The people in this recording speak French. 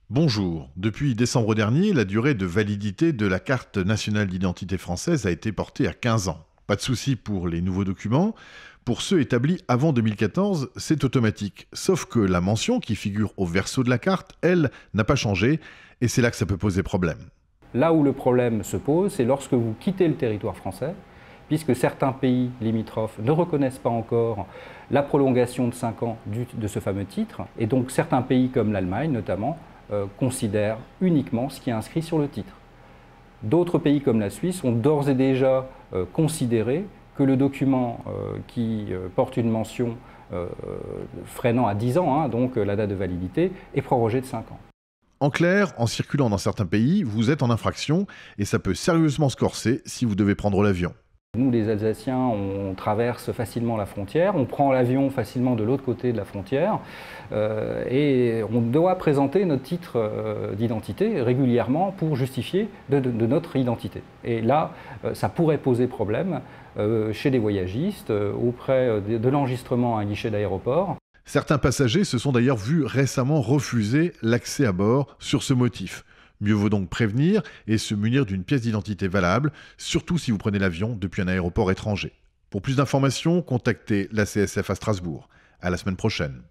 Bonjour. Depuis décembre dernier, la durée de validité de la carte nationale d'identité française a été portée à 15 ans. Pas de souci pour les nouveaux documents. Pour ceux établis avant 2014, c'est automatique. Sauf que la mention qui figure au verso de la carte, elle, n'a pas changé. Et c'est là que ça peut poser problème. Là où le problème se pose, c'est lorsque vous quittez le territoire français, puisque certains pays limitrophes ne reconnaissent pas encore la prolongation de 5 ans de ce fameux titre, et donc certains pays comme l'Allemagne notamment considèrent uniquement ce qui est inscrit sur le titre. D'autres pays comme la Suisse ont d'ores et déjà considéré que le document qui porte une mention freinant à 10 ans, donc la date de validité, est prorogé de 5 ans. En clair, en circulant dans certains pays, vous êtes en infraction et ça peut sérieusement se corser si vous devez prendre l'avion. Nous, les Alsaciens, on traverse facilement la frontière, on prend l'avion facilement de l'autre côté de la frontière et on doit présenter notre titre d'identité régulièrement pour justifier de notre identité. Et là, ça pourrait poser problème chez les voyagistes, auprès de l'enregistrement à un guichet d'aéroport. Certains passagers se sont d'ailleurs vus récemment refuser l'accès à bord sur ce motif. Mieux vaut donc prévenir et se munir d'une pièce d'identité valable, surtout si vous prenez l'avion depuis un aéroport étranger. Pour plus d'informations, contactez la CSF à Strasbourg. À la semaine prochaine.